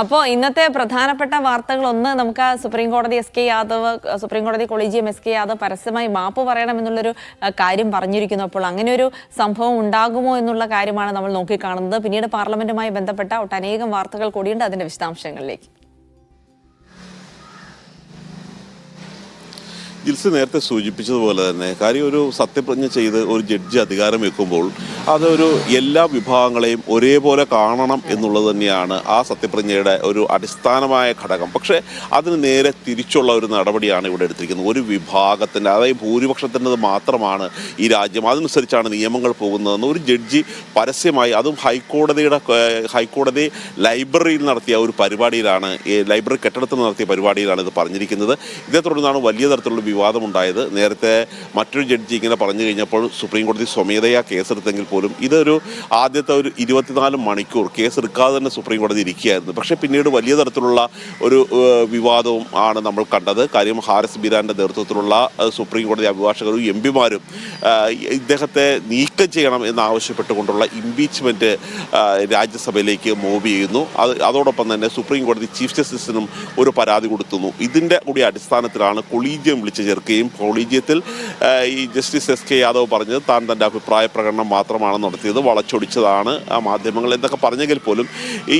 അപ്പോൾ ഇന്നത്തെ പ്രധാനപ്പെട്ട വാർത്തകളൊന്ന് നമുക്ക് സുപ്രീം കോടതി സുപ്രീം കോടതി കൊളീജിയം എസ് കെ യാദവ് പരസ്യമായി മാപ്പ് പറയണമെന്നുള്ളൊരു കാര്യം പറഞ്ഞിരിക്കുന്നു. അപ്പോൾ അങ്ങനെ ഒരു സംഭവം ഉണ്ടാകുമോ എന്നുള്ള കാര്യമാണ് നമ്മൾ നോക്കിക്കാണുന്നത്. പിന്നീട് പാർലമെന്റുമായി ബന്ധപ്പെട്ട ഒട്ടനേകം വാർത്തകൾ കൂടിയുണ്ട്. അതിന്റെ വിശദാംശങ്ങളിലേക്ക് ജിൽസ് നേരത്തെ സൂചിപ്പിച്ചതുപോലെ തന്നെ കാര്യം ഒരു സത്യപ്രതിജ്ഞ ചെയ്ത് ഒരു ജഡ്ജി അധികാരം വെക്കുമ്പോൾ അതൊരു എല്ലാ വിഭാഗങ്ങളെയും ഒരേപോലെ കാണണം എന്നുള്ളത് തന്നെയാണ് ആ സത്യപ്രതിജ്ഞയുടെ ഒരു അടിസ്ഥാനമായ ഘടകം. പക്ഷേ അതിന് നേരെ തിരിച്ചുള്ള ഒരു നടപടിയാണ് ഇവിടെ എടുത്തിരിക്കുന്നത്. ഒരു വിഭാഗത്തിൻ്റെ, അതായത് ഭൂരിപക്ഷത്തിൻ്റെത് മാത്രമാണ് ഈ രാജ്യം, അതനുസരിച്ചാണ് നിയമങ്ങൾ പോകുന്നതെന്ന് ഒരു ജഡ്ജി പരസ്യമായി, അതും ഹൈക്കോടതി ലൈബ്രറിയിൽ നടത്തിയ ഒരു പരിപാടിയിലാണ്, ലൈബ്രറി കെട്ടിടത്തിൽ നടത്തിയ പരിപാടിയിലാണ് ഇത് പറഞ്ഞിരിക്കുന്നത്. ഇതേ തുടർന്നാണ് വലിയ തരത്തിലുള്ള വിവാദമുണ്ടായത്. നേരത്തെ മറ്റൊരു ജഡ്ജി ഇങ്ങനെ പറഞ്ഞു കഴിഞ്ഞപ്പോൾ സുപ്രീം കോടതി സ്വമേധയാ കേസെടുത്തെങ്കിൽ പോലും ഇതൊരു ആദ്യത്തെ ഒരു 24 മണിക്കൂർ കേസെടുക്കാതെ തന്നെ സുപ്രീം കോടതി ഇരിക്കുകയായിരുന്നു. പക്ഷേ പിന്നീട് വലിയ തരത്തിലുള്ള ഒരു വിവാദവും ആണ് നമ്മൾ കണ്ടത്. കാര്യം ഹാരിസ് ബീരാൻ്റെ നേതൃത്വത്തിലുള്ള സുപ്രീം കോടതി അഭിഭാഷകരും എംപിമാരും ഇദ്ദേഹത്തെ നീക്കം ചെയ്യണം എന്നാവശ്യപ്പെട്ടുകൊണ്ടുള്ള ഇംപീച്ച്മെൻറ്റ് രാജ്യസഭയിലേക്ക് മൂവ് ചെയ്യുന്നു. അതോടൊപ്പം തന്നെ സുപ്രീം കോടതി ചീഫ് ജസ്റ്റിസിനും ഒരു പരാതി കൊടുത്തുന്നു. ഇതിൻ്റെ കൂടി അടിസ്ഥാനത്തിലാണ് കൊളീജിയം വിളിച്ചു ചേർക്കുകയും കൊളീജിയത്തിൽ ഈ ജസ്റ്റിസ് എസ് കെ യാദവ് പറഞ്ഞത് താൻ തൻ്റെ അഭിപ്രായ പ്രകടനം മാത്രമാണ് നടത്തിയത്, വളച്ചൊടിച്ചതാണ് ആ മാധ്യമങ്ങൾ എന്നൊക്കെ പറഞ്ഞെങ്കിൽ പോലും ഈ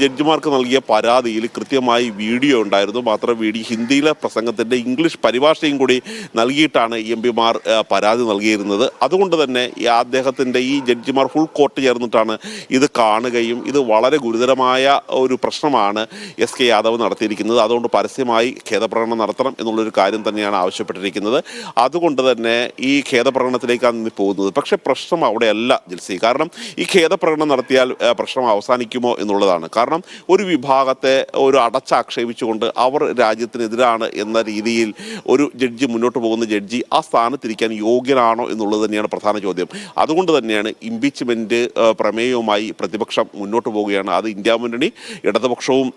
ജഡ്ജിമാർക്ക് നൽകിയ പരാതിയിൽ കൃത്യമായി വീഡിയോ ഉണ്ടായിരുന്നു. മാത്രം ഹിന്ദിയിലെ പ്രസംഗത്തിൻ്റെ ഇംഗ്ലീഷ് പരിഭാഷയും കൂടി നൽകിയിട്ടാണ് എംപിമാർ പരാതി നൽകിയിരുന്നത്. അതുകൊണ്ട് തന്നെ അദ്ദേഹത്തിൻ്റെ ഈ ജഡ്ജിമാർ ഫുൾ കോർട്ട് ചേർന്നിട്ടാണ് ഇത് കാണുകയും ഇത് വളരെ ഗുരുതരമായ ഒരു പ്രശ്നമാണ് എസ് കെ യാദവ് നടത്തിയിരിക്കുന്നത്. അതുകൊണ്ട് പരസ്യമായി ഖേദപ്രകടനം നടത്തണം എന്നുള്ളൊരു കാര്യം തന്നെയാണ് ആവശ്യപ്പെട്ടിരിക്കുന്നത്. അതുകൊണ്ട് തന്നെ ഈ ഖേദപ്രകടനത്തിലേക്കാണ് പോകുന്നത്. പക്ഷേ പ്രശ്നം അവിടെയല്ല ജിൽസി. കാരണം ഈ ഖേദപ്രകടനം നടത്തിയാൽ പ്രശ്നം അവസാനിക്കുമോ എന്നുള്ളതാണ്. കാരണം ഒരു വിഭാഗത്തെ ഒരു അടച്ചാക്ഷേപിച്ചുകൊണ്ട് അവർ രാജ്യത്തിനെതിരാണ് എന്ന രീതിയിൽ ഒരു ജഡ്ജി മുന്നോട്ട് പോകുന്ന ജഡ്ജി ആ സ്ഥാനത്തിരിക്കാൻ യോഗ്യനാണോ എന്നുള്ളത് തന്നെയാണ് പ്രധാന ചോദ്യം. അതുകൊണ്ട് തന്നെയാണ് ഇംപീച്ച്മെൻറ്റ് പ്രമേയവുമായി പ്രതിപക്ഷം മുന്നോട്ട് പോവുകയാണ്. അത് ഇന്ത്യ മുന്നണി, ഇടതുപക്ഷവും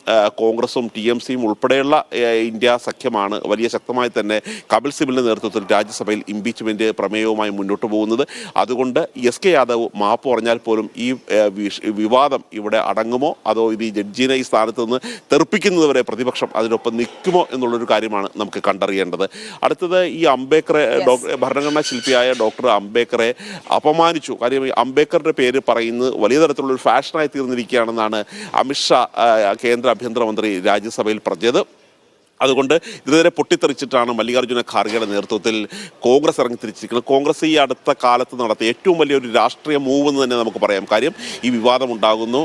കോൺഗ്രസും TMCയും ഉൾപ്പെടെയുള്ള ഇന്ത്യ സഖ്യമാണ് വലിയ ശക്തമായി തന്നെ കപിൽ സിബലിൻ്റെ നേതൃത്വത്തിൽ രാജ്യസഭയിൽ ഇംപീച്ച്മെൻറ്റ് പ്രമേയവുമായി മുന്നോട്ട് പോകുന്നത്. അതുകൊണ്ട് എസ് കെ യാദവ് മാപ്പ് പറഞ്ഞാൽ പോലും ഈ വിവാദം ഇവിടെ അടങ്ങുമോ അതോ ഇത് ഈ ജഡ്ജിനെ ഈ സ്ഥാനത്ത് നിന്ന് തെറിപ്പിക്കുന്നതുവരെ പ്രതിപക്ഷം അതിനൊപ്പം നിൽക്കുമോ എന്നുള്ളൊരു കാര്യമാണ് നമുക്ക് കണ്ടറിയേണ്ടത്. അടുത്തത് ഈ അംബേദ്കറെ, ഭരണഘടനാ ശില്പിയായ ഡോക്ടർ അംബേദ്കറെ അപമാനിച്ചു. കാര്യം അംബേദ്കറുടെ പേര് പറയുന്നത് വലിയ തരത്തിലുള്ളൊരു ഫാഷനായി തീർന്നിരിക്കുകയാണെന്നാണ് അമിത്ഷാ കേന്ദ്ര ആഭ്യന്തരമന്ത്രി രാജ്യസഭയിൽ പറഞ്ഞത്. അതുകൊണ്ട് ഇതിനെതിരെ പൊട്ടിത്തെറിച്ചിട്ടാണ് മല്ലികാർജ്ജുന ഖാർഗെയുടെ നേതൃത്വത്തിൽ കോൺഗ്രസ് ഇറങ്ങിത്തിരിച്ചിരിക്കുന്നത്. കോൺഗ്രസ് ഈ അടുത്ത കാലത്ത് നടത്തിയ ഏറ്റവും വലിയൊരു രാഷ്ട്രീയ മൂവ് എന്ന് തന്നെ നമുക്ക് പറയാം. കാര്യം ഈ വിവാദം ഉണ്ടാകുന്നു,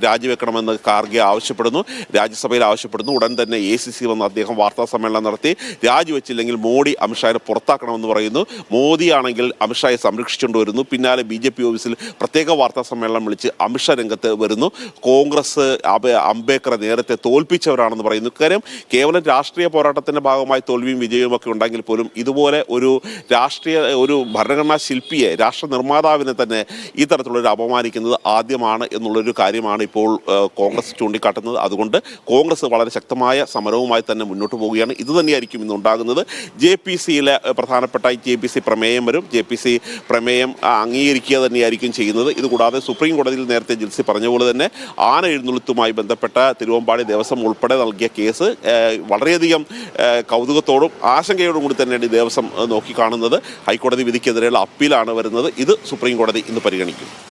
രാജിവെക്കണമെന്ന് ഖാർഗെ ആവശ്യപ്പെടുന്നു, രാജ്യസഭയിൽ ആവശ്യപ്പെടുന്നു. ഉടൻ തന്നെ ACC വന്ന് അദ്ദേഹം വാർത്താ സമ്മേളനം നടത്തി രാജിവെച്ചില്ലെങ്കിൽ മോഡി അമിത്ഷായെ പുറത്താക്കണമെന്ന് പറയുന്നു. മോദിയാണെങ്കിൽ അമിത്ഷായെ സംരക്ഷിച്ചുകൊണ്ട് വരുന്നു. പിന്നാലെ BJP ഓഫീസിൽ പ്രത്യേക വാർത്താ സമ്മേളനം വിളിച്ച് അമിത്ഷാ രംഗത്ത് വരുന്നു. കോൺഗ്രസ് അംബേദ്കറെ നേരത്തെ തോൽപ്പിച്ചവരാണെന്ന് പറയുന്നു. കാര്യം കേവലം രാഷ്ട്രീയ പോരാട്ടത്തിൻ്റെ ഭാഗമായി തോൽവിയും വിജയവും ഒക്കെ ഉണ്ടെങ്കിൽ പോലും ഇതുപോലെ ഒരു ഭരണഘടനാ ശില്പിയെ, രാഷ്ട്ര നിർമ്മാതാവിനെ തന്നെ ഈ തരത്തിലുള്ളൊരു അപമാനിക്കുന്നത് ആദ്യമാണ് എന്നുള്ളൊരു കാര്യമാണ് ഇപ്പോൾ കോൺഗ്രസ് ചൂണ്ടിക്കാട്ടുന്നത്. അതുകൊണ്ട് കോൺഗ്രസ് വളരെ ശക്തമായ സമരവുമായി തന്നെ മുന്നോട്ട് പോവുകയാണ്. ഇത് തന്നെയായിരിക്കും ഇന്നുണ്ടാകുന്നത്. JPCയിലെ പ്രധാനപ്പെട്ട JPC പ്രമേയം വരും. JPC പ്രമേയം അംഗീകരിക്കുക തന്നെയായിരിക്കും ചെയ്യുന്നത്. ഇതുകൂടാതെ സുപ്രീം കോടതിയിൽ നേരത്തെ ജിൽസി പറഞ്ഞ പോലെ തന്നെ ആന എഴുന്നള്ളത്തുമായി ബന്ധപ്പെട്ട തിരുവമ്പാടി ദേവസ്വം ഉൾപ്പെടെ നൽകിയ കേസ് വളരെയധികം കൗതുകത്തോടും ആശങ്കയോടും കൂടി തന്നെയാണ് ഈ ദേവസ്വം നോക്കിക്കാണുന്നത്. ഹൈക്കോടതി വിധിക്കെതിരെയുള്ള അപ്പീലാണ് വരുന്നത്. ഇത് സുപ്രീം കോടതി ഇന്ന് പരിഗണിക്കും.